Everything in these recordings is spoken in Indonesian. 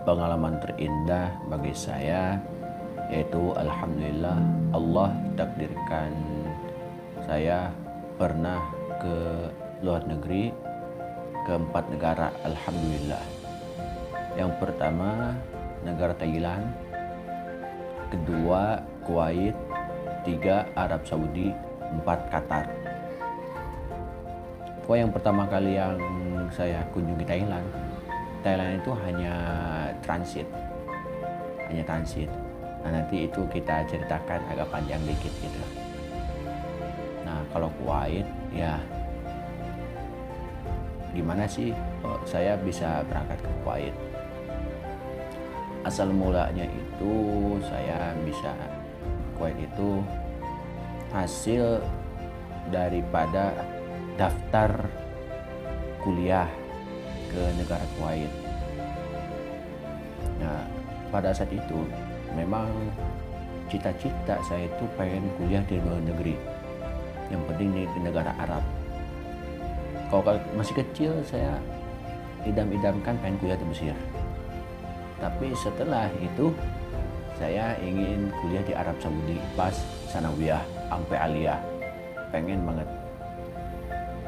Pengalaman terindah bagi saya yaitu alhamdulillah Allah takdirkan saya pernah ke luar negeri ke 4 negara, alhamdulillah. Yang pertama negara Thailand, kedua Kuwait, 3 Arab Saudi, 4 Qatar. Yang pertama kali yang saya kunjungi Thailand itu hanya transit. Nah, nanti itu kita ceritakan agak panjang dikit gitu. Nah, kalau Kuwait ya gimana sih saya bisa berangkat ke Kuwait? Asal mulanya itu saya bisa Kuwait itu hasil daripada daftar kuliah ke negara Kuwait. Nah, pada saat itu memang cita-cita saya itu pengen kuliah di luar negeri. Yang penting di negara Arab. Kalau masih kecil saya idam-idamkan pengen kuliah di Mesir. Tapi setelah itu saya ingin kuliah di Arab Saudi pas sanawiyah sampai aliyah. Pengen banget.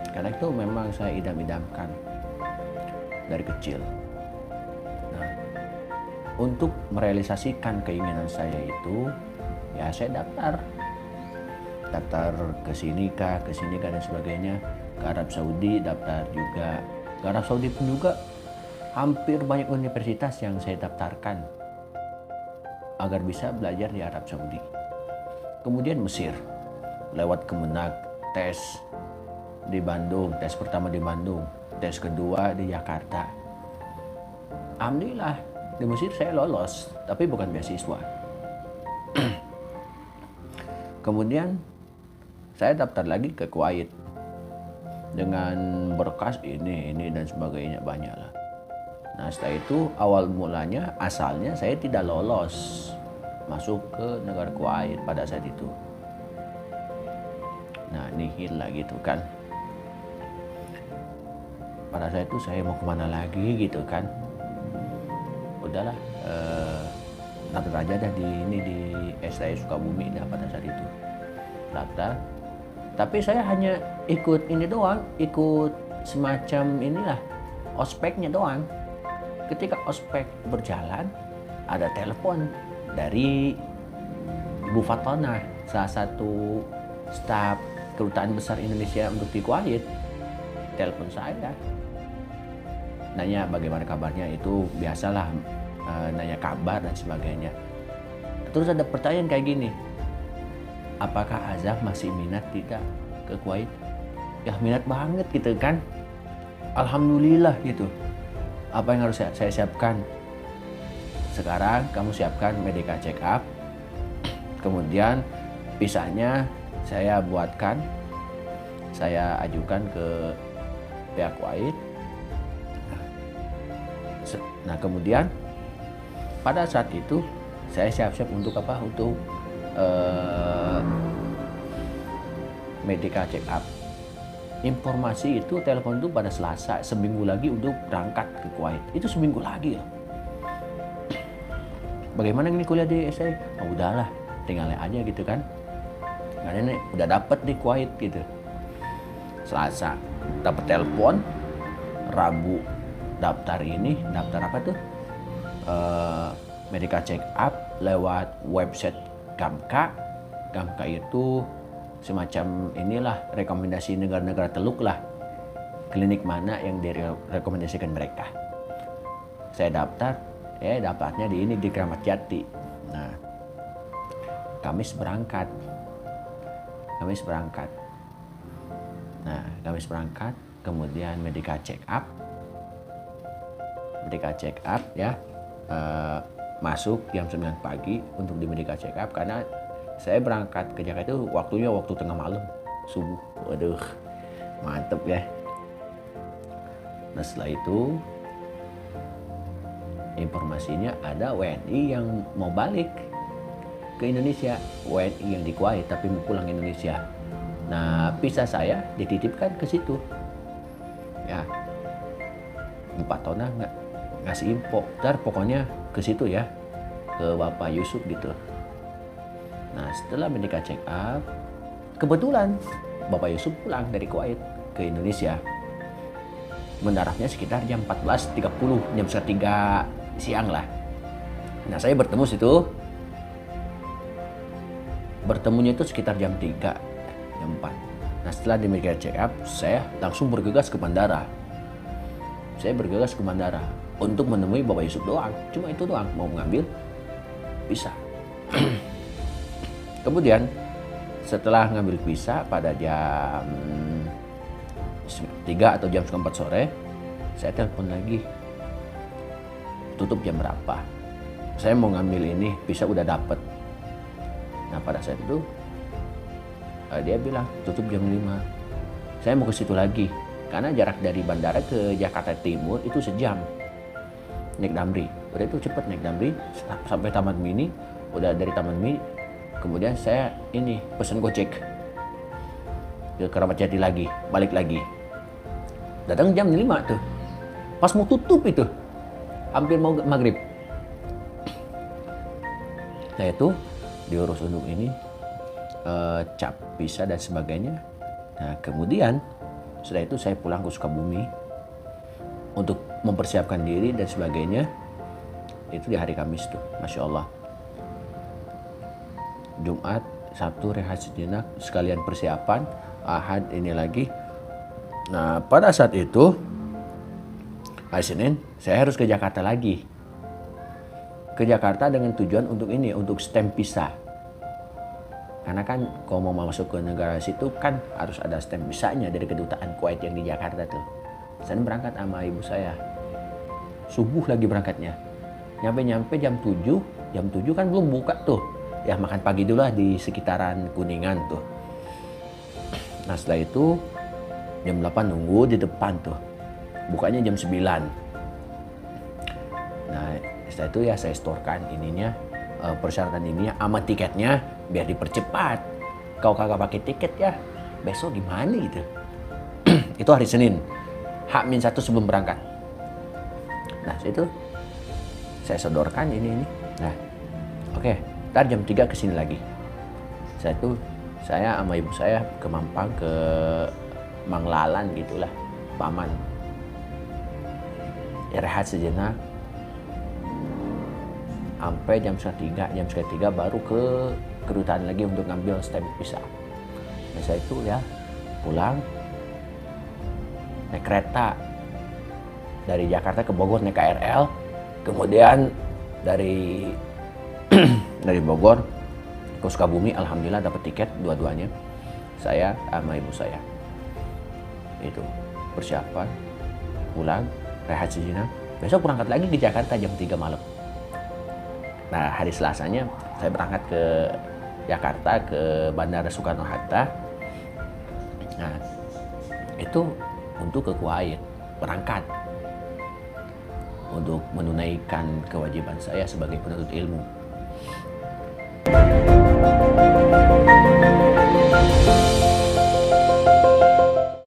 Karena itu memang saya idam-idamkan dari kecil. Nah, untuk merealisasikan keinginan saya itu, ya saya daftar ke sini kah dan sebagainya. Ke Arab Saudi daftar juga. Ke Arab Saudi pun juga hampir banyak universitas yang saya daftarkan agar bisa belajar di Arab Saudi. Kemudian Mesir, lewat Kemenag, tes di Bandung, tes pertama di Bandung, tes kedua di Jakarta. Alhamdulillah di Mesir saya lolos, tapi bukan beasiswa. Kemudian saya daftar lagi ke Kuwait dengan berkas ini dan sebagainya, banyak lah. Nah, setelah itu awal mulanya asalnya saya tidak lolos masuk ke negara Kuwait pada saat itu. Nah, nihil lah gitu kan. Pada saat itu saya mau kemana lagi gitu kan. Udahlah, daftar aja dah di STI Sukabumi dah pada saat itu. Daftar. Tapi saya hanya ikut semacam inilah ospeknya doang. Ketika ospek berjalan, ada telepon dari Ibu Fatona, salah satu staf Kedutaan Besar Indonesia untuk di Kuwait. Telepon saya. Nanya bagaimana kabarnya, itu biasalah, nanya kabar dan sebagainya. Terus ada pertanyaan kayak gini, apakah Azaf masih minat tidak ke Kuwait? Ya minat banget gitu kan. Alhamdulillah gitu. Apa yang harus saya siapkan? Sekarang kamu siapkan medical check up. Kemudian visanya saya buatkan, saya ajukan ke pihak Kuwait. Nah, kemudian pada saat itu saya siap-siap untuk apa? Untuk medical check up. Informasi itu, telepon itu pada Selasa, seminggu lagi untuk berangkat ke Kuwait. Itu seminggu lagi loh. Bagaimana ini kuliah di SI? Oh, udahlah, tinggal aja gitu kan. Karena ini udah dapet di Kuwait gitu. Selasa dapat telepon, Rabu daftar apa tuh? Medical check up lewat website Gamka. Gamka itu semacam inilah rekomendasi negara-negara Teluk lah. Klinik mana yang direkomendasikan mereka. Saya daftarnya di Kramat Jati. Nah, Kamis berangkat. Nah, Kamis berangkat, kemudian medical check up ya. Masuk jam 9 pagi untuk di medical check up, karena saya berangkat ke Jakarta itu waktu tengah malam, subuh. Waduh, mantep ya. Nah, setelah itu informasinya ada WNI yang mau balik ke Indonesia, WNI yang di Kuwait tapi mau pulang ke Indonesia. Nah, visa saya dititipkan ke situ. Ya, 4 tahun enggak ngasih info, ntar pokoknya ke situ ya, ke Bapak Yusuf gitu. Nah setelah Medika check up, kebetulan Bapak Yusuf pulang dari Kuwait ke Indonesia. Mendaratnya sekitar jam 14.30, jam 3 siang lah. Nah saya bertemu situ, bertemunya itu sekitar jam 3, jam 4. Nah setelah di Medika check up, saya langsung bergegas ke bandara. Saya bergegas ke bandara untuk menemui Bapak Yusuf doang, cuma itu doang, mau mengambil visa. Kemudian setelah ngambil visa pada jam 3 atau jam 4 sore, saya telepon lagi, tutup jam berapa, saya mau ngambil ini, visa udah dapet. Nah pada saat itu dia bilang tutup jam 5. Saya mau ke situ lagi, karena jarak dari bandara ke Jakarta Timur itu sejam naik Damri. Udah itu cepet naik Damri sampai Taman Mini. Udah dari Taman Mini kemudian saya ini pesen Gojek ke Keramat Jati lagi, balik lagi. Datang jam 5 tuh, pas mau tutup itu hampir mau maghrib. Saya itu diurus untuk ini cap visa dan sebagainya. Nah kemudian setelah itu saya pulang ke Sukabumi untuk mempersiapkan diri dan sebagainya. Itu di hari Kamis tuh, Masya Allah. Jumat, Sabtu rehat sejenak, sekalian persiapan. Ahad ini lagi. Nah pada saat itu hari Senin saya harus ke Jakarta lagi. Ke Jakarta dengan tujuan untuk ini, untuk stamp visa. Karena kan kalau mau masuk ke negara situ kan harus ada stamp visanya dari kedutaan Kuwait yang di Jakarta tuh. Saya berangkat sama ibu saya. Subuh lagi berangkatnya. Nyampe jam 7. Jam 7 kan belum buka tuh. Ya makan pagi dulu lah di sekitaran Kuningan tuh. Nah setelah itu jam 8 nunggu di depan tuh. Bukanya jam 9. Nah setelah itu ya saya storekan ininya, persyaratan ininya sama tiketnya biar dipercepat. Kau kagak pakai tiket ya besok gimana gitu. Itu hari Senin, H-1 sebelum berangkat. Nah itu saya sodorkan ini. Nah oke, ntar jam 3 kesini lagi. Saya sama ibu saya ke Mampang, ke Manglalan gitulah, paman. Ya, rehat sejenak sampai jam 3, jam 3 baru ke kedutaan lagi untuk ngambil stamp visa. Nah saya itu ya pulang naik kereta dari Jakarta ke Bogor naik KRL, kemudian dari dari Bogor ke Sukabumi, alhamdulillah dapat tiket dua-duanya, saya sama ibu saya. Itu persiapan, pulang, rehat sejenak, besok berangkat lagi ke Jakarta jam 3 malam. Nah hari Selasanya saya berangkat ke Jakarta, ke Bandara Soekarno-Hatta. Nah itu untuk ke Kuwait, berangkat untuk menunaikan kewajiban saya sebagai penuntut ilmu.